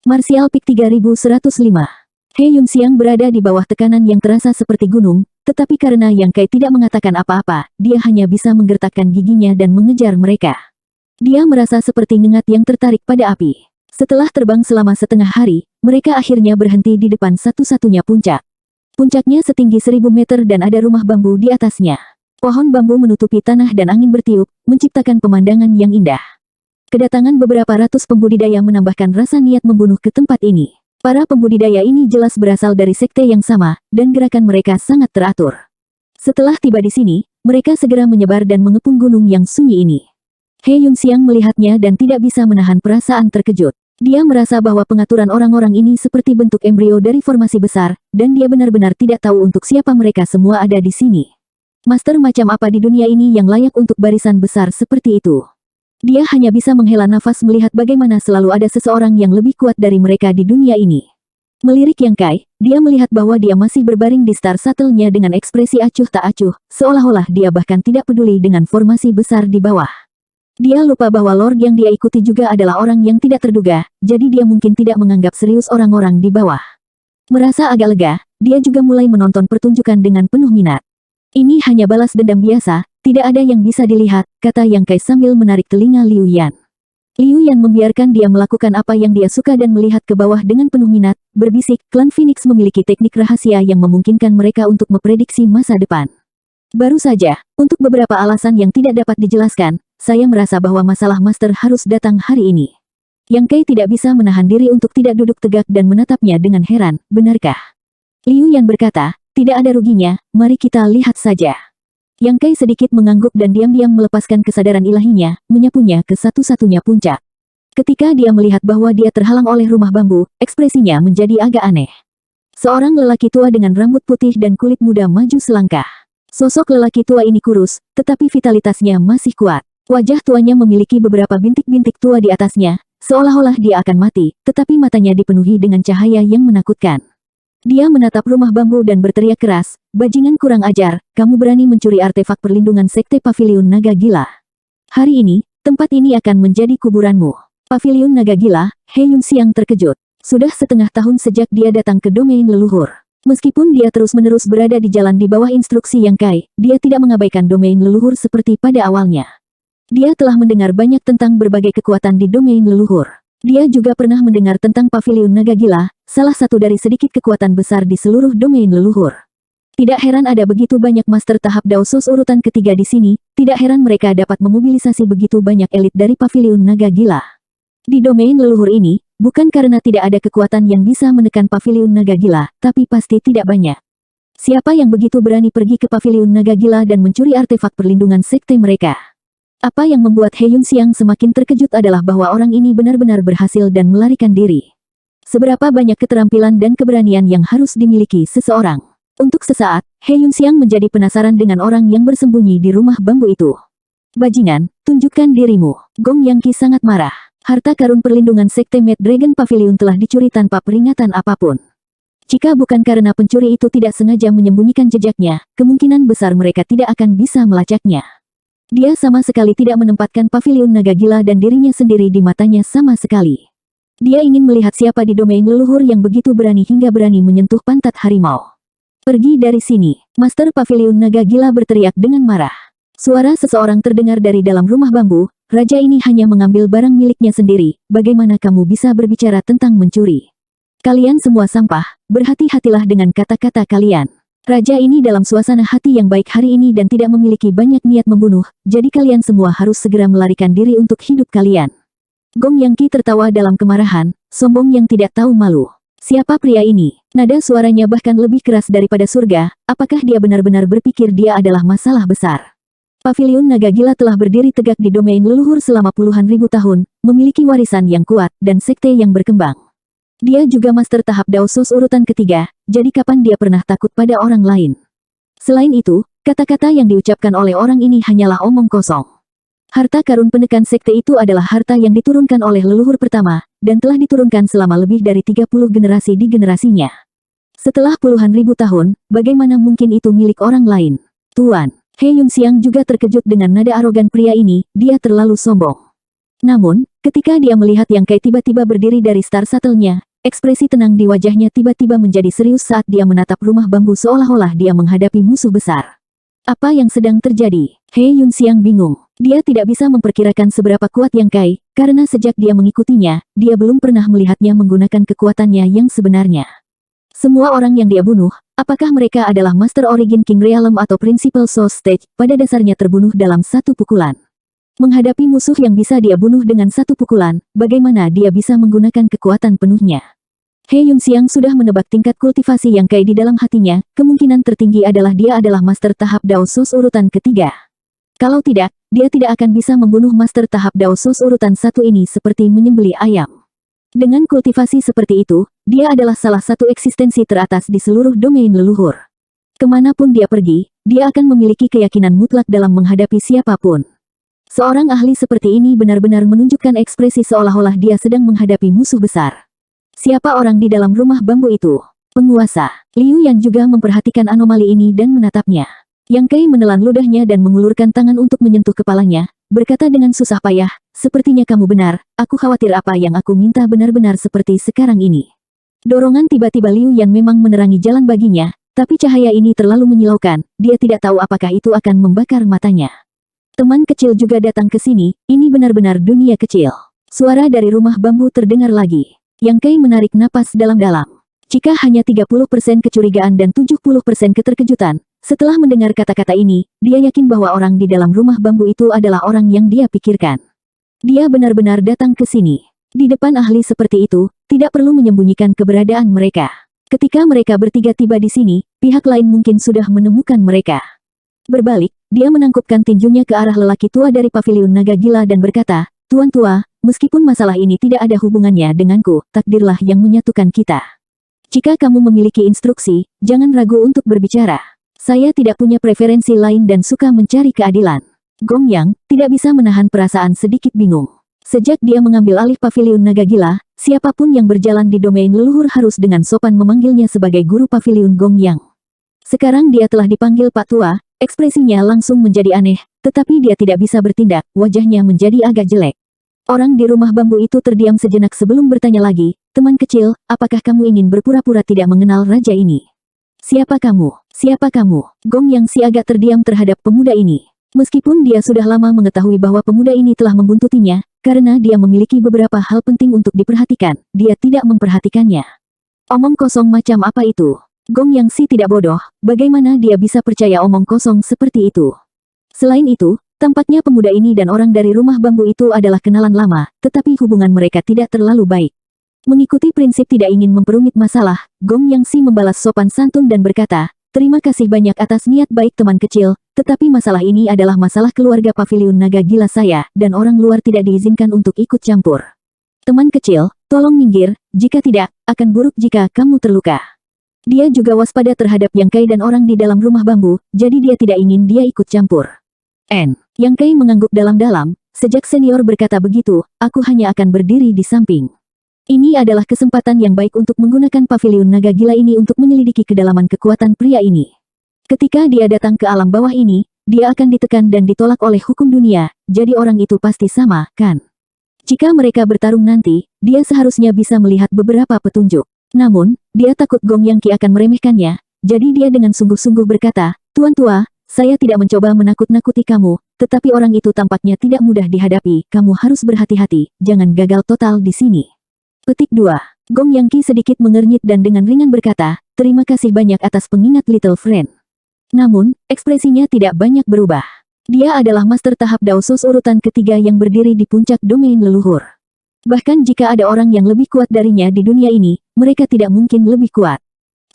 Martial Peak 3105. He Yunxiang berada di bawah tekanan yang terasa seperti gunung, tetapi karena Yang Kai tidak mengatakan apa-apa, dia hanya bisa menggertakkan giginya dan mengejar mereka. Dia merasa seperti ngengat yang tertarik pada api. Setelah terbang selama setengah hari, mereka akhirnya berhenti di depan satu-satunya puncak. Puncaknya setinggi 1000 meter dan ada rumah bambu di atasnya. Pohon bambu menutupi tanah dan angin bertiup, menciptakan pemandangan yang indah. Kedatangan beberapa ratus pembudidaya menambahkan rasa niat membunuh ke tempat ini. Para pembudidaya ini jelas berasal dari sekte yang sama, dan gerakan mereka sangat teratur. Setelah tiba di sini, mereka segera menyebar dan mengepung gunung yang sunyi ini. He Yunxiang melihatnya dan tidak bisa menahan perasaan terkejut. Dia merasa bahwa pengaturan orang-orang ini seperti bentuk embrio dari formasi besar, dan dia benar-benar tidak tahu untuk siapa mereka semua ada di sini. Master macam apa di dunia ini yang layak untuk barisan besar seperti itu? Dia hanya bisa menghela nafas melihat bagaimana selalu ada seseorang yang lebih kuat dari mereka di dunia ini. Melirik Yang Kai, dia melihat bahwa dia masih berbaring di Star Shuttle-nya dengan ekspresi acuh tak acuh, seolah-olah dia bahkan tidak peduli dengan formasi besar di bawah. Dia lupa bahwa Lord yang dia ikuti juga adalah orang yang tidak terduga, jadi dia mungkin tidak menganggap serius orang-orang di bawah. Merasa agak lega, dia juga mulai menonton pertunjukan dengan penuh minat. Ini hanya balas dendam biasa. Tidak ada yang bisa dilihat, kata Yang Kai sambil menarik telinga Liu Yan. Liu Yan membiarkan dia melakukan apa yang dia suka dan melihat ke bawah dengan penuh minat, berbisik, klan Phoenix memiliki teknik rahasia yang memungkinkan mereka untuk memprediksi masa depan. Baru saja, untuk beberapa alasan yang tidak dapat dijelaskan, saya merasa bahwa masalah master harus datang hari ini. Yang Kai tidak bisa menahan diri untuk tidak duduk tegak dan menatapnya dengan heran, benarkah? Liu Yan berkata, tidak ada ruginya, mari kita lihat saja. Yang Kai sedikit mengangguk dan diam-diam melepaskan kesadaran ilahinya, menyapunya ke satu-satunya puncak. Ketika dia melihat bahwa dia terhalang oleh rumah bambu, ekspresinya menjadi agak aneh. Seorang lelaki tua dengan rambut putih dan kulit muda maju selangkah. Sosok lelaki tua ini kurus, tetapi vitalitasnya masih kuat. Wajah tuanya memiliki beberapa bintik-bintik tua di atasnya, seolah-olah dia akan mati, tetapi matanya dipenuhi dengan cahaya yang menakutkan. Dia menatap rumah bambu dan berteriak keras, bajingan kurang ajar, kamu berani mencuri artefak perlindungan Sekte Paviliun Naga Gila. Hari ini, tempat ini akan menjadi kuburanmu. Paviliun Naga Gila, He Yunxiang terkejut. Sudah setengah tahun sejak dia datang ke domain leluhur. Meskipun dia terus-menerus berada di jalan di bawah instruksi Yang Kai, dia tidak mengabaikan domain leluhur seperti pada awalnya. Dia telah mendengar banyak tentang berbagai kekuatan di domain leluhur. Dia juga pernah mendengar tentang Paviliun Naga Gila, salah satu dari sedikit kekuatan besar di seluruh domain leluhur. Tidak heran ada begitu banyak master tahap Daosus urutan ketiga di sini, tidak heran mereka dapat memobilisasi begitu banyak elit dari Paviliun Naga Gila. Di domain leluhur ini, bukan karena tidak ada kekuatan yang bisa menekan Paviliun Naga Gila, tapi pasti tidak banyak. Siapa yang begitu berani pergi ke Paviliun Naga Gila dan mencuri artefak perlindungan sekte mereka? Apa yang membuat He Yunxiang semakin terkejut adalah bahwa orang ini benar-benar berhasil dan melarikan diri. Seberapa banyak keterampilan dan keberanian yang harus dimiliki seseorang. Untuk sesaat, He Yunxiang menjadi penasaran dengan orang yang bersembunyi di rumah bambu itu. Bajingan, tunjukkan dirimu. Gong Yang Qi sangat marah. Harta karun perlindungan Sekte Mad Dragon Pavilion telah dicuri tanpa peringatan apapun. Jika bukan karena pencuri itu tidak sengaja menyembunyikan jejaknya, kemungkinan besar mereka tidak akan bisa melacaknya. Dia sama sekali tidak menempatkan Paviliun Naga Gila dan dirinya sendiri di matanya sama sekali. Dia ingin melihat siapa di domain leluhur yang begitu berani hingga berani menyentuh pantat harimau. Pergi dari sini, Master Paviliun Naga Gila berteriak dengan marah. Suara seseorang terdengar dari dalam rumah bambu, raja ini hanya mengambil barang miliknya sendiri, bagaimana kamu bisa berbicara tentang mencuri? Kalian semua sampah, berhati-hatilah dengan kata-kata kalian. Raja ini dalam suasana hati yang baik hari ini dan tidak memiliki banyak niat membunuh, jadi kalian semua harus segera melarikan diri untuk hidup kalian. Gong Yang Qi tertawa dalam kemarahan, sombong yang tidak tahu malu. Siapa pria ini? Nada suaranya bahkan lebih keras daripada surga, apakah dia benar-benar berpikir dia adalah masalah besar? Paviliun Naga Gila telah berdiri tegak di domain leluhur selama puluhan ribu tahun, memiliki warisan yang kuat, dan sekte yang berkembang. Dia juga master tahap Daosus urutan ketiga, jadi kapan dia pernah takut pada orang lain? Selain itu, kata-kata yang diucapkan oleh orang ini hanyalah omong kosong. Harta karun penekan sekte itu adalah harta yang diturunkan oleh leluhur pertama, dan telah diturunkan selama lebih dari 30 generasi di generasinya. Setelah puluhan ribu tahun, bagaimana mungkin itu milik orang lain? Tuan, He Yunxiang juga terkejut dengan nada arogan pria ini, dia terlalu sombong. Namun, ketika dia melihat Yang Kai tiba-tiba berdiri dari Star Shuttle-nya, ekspresi tenang di wajahnya tiba-tiba menjadi serius saat dia menatap rumah bambu seolah-olah dia menghadapi musuh besar. Apa yang sedang terjadi? He Yunxiang bingung. Dia tidak bisa memperkirakan seberapa kuat Yang Kai, karena sejak dia mengikutinya, dia belum pernah melihatnya menggunakan kekuatannya yang sebenarnya. Semua orang yang dia bunuh, apakah mereka adalah Master Origin King Realm atau Principal Soul Stage, pada dasarnya terbunuh dalam satu pukulan. Menghadapi musuh yang bisa dia bunuh dengan satu pukulan, bagaimana dia bisa menggunakan kekuatan penuhnya? He Yunxiang sudah menebak tingkat kultivasi Yang Kai di dalam hatinya, kemungkinan tertinggi adalah dia adalah Master tahap Dao Sus urutan ketiga. Kalau tidak, dia tidak akan bisa membunuh Master tahap Dao Sus urutan satu ini seperti menyembelih ayam. Dengan kultivasi seperti itu, dia adalah salah satu eksistensi teratas di seluruh domain leluhur. Kemanapun dia pergi, dia akan memiliki keyakinan mutlak dalam menghadapi siapapun. Seorang ahli seperti ini benar-benar menunjukkan ekspresi seolah-olah dia sedang menghadapi musuh besar. Siapa orang di dalam rumah bambu itu? Penguasa. Liu Yan juga memperhatikan anomali ini dan menatapnya. Yang Kai menelan ludahnya dan mengulurkan tangan untuk menyentuh kepalanya, berkata dengan susah payah, sepertinya kamu benar, aku khawatir apa yang aku minta benar-benar seperti sekarang ini. Dorongan tiba-tiba Liu Yan memang menerangi jalan baginya, tapi cahaya ini terlalu menyilaukan, dia tidak tahu apakah itu akan membakar matanya. Teman kecil juga datang ke sini, ini benar-benar dunia kecil. Suara dari rumah bambu terdengar lagi. Yang Kai menarik napas dalam-dalam. Jika hanya 30% kecurigaan dan 70% keterkejutan, setelah mendengar kata-kata ini, dia yakin bahwa orang di dalam rumah bambu itu adalah orang yang dia pikirkan. Dia benar-benar datang ke sini. Di depan ahli seperti itu, tidak perlu menyembunyikan keberadaan mereka. Ketika mereka bertiga tiba di sini, pihak lain mungkin sudah menemukan mereka. Berbalik, dia menangkupkan tinjunya ke arah lelaki tua dari paviliun naga gila dan berkata, Tuan tua, meskipun masalah ini tidak ada hubungannya denganku, takdirlah yang menyatukan kita. Jika kamu memiliki instruksi, jangan ragu untuk berbicara. Saya tidak punya preferensi lain dan suka mencari keadilan. Gong Yang tidak bisa menahan perasaan sedikit bingung. Sejak dia mengambil alih paviliun naga gila, siapapun yang berjalan di domain leluhur harus dengan sopan memanggilnya sebagai guru paviliun Gong Yang. Sekarang dia telah dipanggil Pak Tua, ekspresinya langsung menjadi aneh, tetapi dia tidak bisa bertindak, wajahnya menjadi agak jelek. Orang di rumah bambu itu terdiam sejenak sebelum bertanya lagi, teman kecil, apakah kamu ingin berpura-pura tidak mengenal raja ini? Siapa kamu? Siapa kamu? Gong Yang si agak terdiam terhadap pemuda ini. Meskipun dia sudah lama mengetahui bahwa pemuda ini telah membuntutinya, karena dia memiliki beberapa hal penting untuk diperhatikan, dia tidak memperhatikannya. Omong kosong macam apa itu? Gong Yang si tidak bodoh, bagaimana dia bisa percaya omong kosong seperti itu? Selain itu, tampaknya pemuda ini dan orang dari rumah bambu itu adalah kenalan lama, tetapi hubungan mereka tidak terlalu baik. Mengikuti prinsip tidak ingin memperumit masalah, Gong Yang si membalas sopan santun dan berkata, terima kasih banyak atas niat baik teman kecil, tetapi masalah ini adalah masalah keluarga paviliun naga gila saya, dan orang luar tidak diizinkan untuk ikut campur. Teman kecil, tolong minggir, jika tidak, akan buruk jika kamu terluka. Dia juga waspada terhadap Yang Kai dan orang di dalam rumah bambu, jadi dia tidak ingin dia ikut campur. Yang Kai mengangguk dalam-dalam, sejak senior berkata begitu, aku hanya akan berdiri di samping. Ini adalah kesempatan yang baik untuk menggunakan paviliun naga gila ini untuk menyelidiki kedalaman kekuatan pria ini. Ketika dia datang ke alam bawah ini, dia akan ditekan dan ditolak oleh hukum dunia, jadi orang itu pasti sama, kan? Jika mereka bertarung nanti, dia seharusnya bisa melihat beberapa petunjuk. Namun, dia takut Gong Yang Ki akan meremehkannya, jadi dia dengan sungguh-sungguh berkata, Tuan tua, saya tidak mencoba menakut-nakuti kamu, tetapi orang itu tampaknya tidak mudah dihadapi, kamu harus berhati-hati, jangan gagal total di sini. Petik 2. Gong Yang Ki sedikit mengernyit dan dengan ringan berkata, terima kasih banyak atas pengingat little friend. Namun, ekspresinya tidak banyak berubah. Dia adalah master tahap Dao Sus urutan ketiga yang berdiri di puncak domain leluhur. Bahkan jika ada orang yang lebih kuat darinya di dunia ini, mereka tidak mungkin lebih kuat.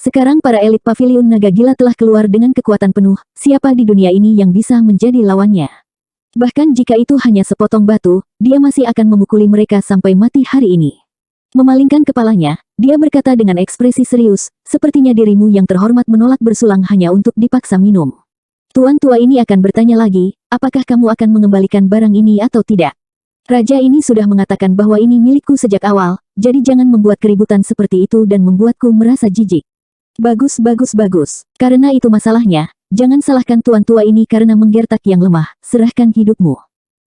Sekarang para elit paviliun naga gila telah keluar dengan kekuatan penuh, siapa di dunia ini yang bisa menjadi lawannya? Bahkan jika itu hanya sepotong batu, dia masih akan memukuli mereka sampai mati hari ini. Memalingkan kepalanya, dia berkata dengan ekspresi serius, sepertinya dirimu yang terhormat menolak bersulang hanya untuk dipaksa minum. Tuan tua ini akan bertanya lagi, apakah kamu akan mengembalikan barang ini atau tidak? Raja ini sudah mengatakan bahwa ini milikku sejak awal, jadi jangan membuat keributan seperti itu dan membuatku merasa jijik. Bagus. Karena itu masalahnya, jangan salahkan tuan tua ini karena menggertak yang lemah, serahkan hidupmu.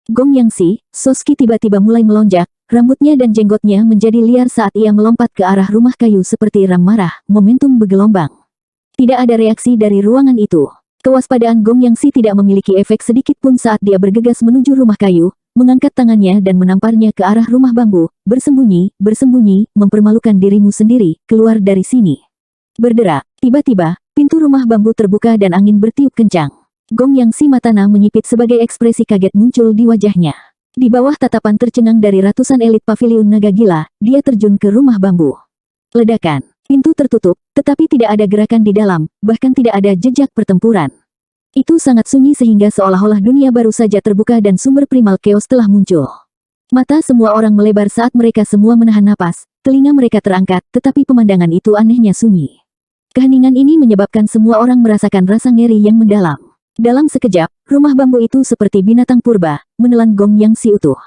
Gong Yangxi, Soski tiba-tiba mulai melonjak, rambutnya dan jenggotnya menjadi liar saat ia melompat ke arah rumah kayu seperti ram marah, momentum bergelombang. Tidak ada reaksi dari ruangan itu. Kewaspadaan Gong Yangxi tidak memiliki efek sedikit pun saat dia bergegas menuju rumah kayu, mengangkat tangannya dan menamparnya ke arah rumah bambu. Bersembunyi, bersembunyi, mempermalukan dirimu sendiri, keluar dari sini. Berderak, tiba-tiba, pintu rumah bambu terbuka dan angin bertiup kencang. Gong Yangxi matana menyipit sebagai ekspresi kaget muncul di wajahnya. Di bawah tatapan tercengang dari ratusan elit paviliun naga gila, dia terjun ke rumah bambu. Ledakan, pintu tertutup, tetapi tidak ada gerakan di dalam, bahkan tidak ada jejak pertempuran. Itu sangat sunyi sehingga seolah-olah dunia baru saja terbuka dan sumber primal chaos telah muncul. Mata semua orang melebar saat mereka semua menahan napas, telinga mereka terangkat, tetapi pemandangan itu anehnya sunyi. Keheningan ini menyebabkan semua orang merasakan rasa ngeri yang mendalam. Dalam sekejap, rumah bambu itu seperti binatang purba, menelan Gong Yangxi utuh.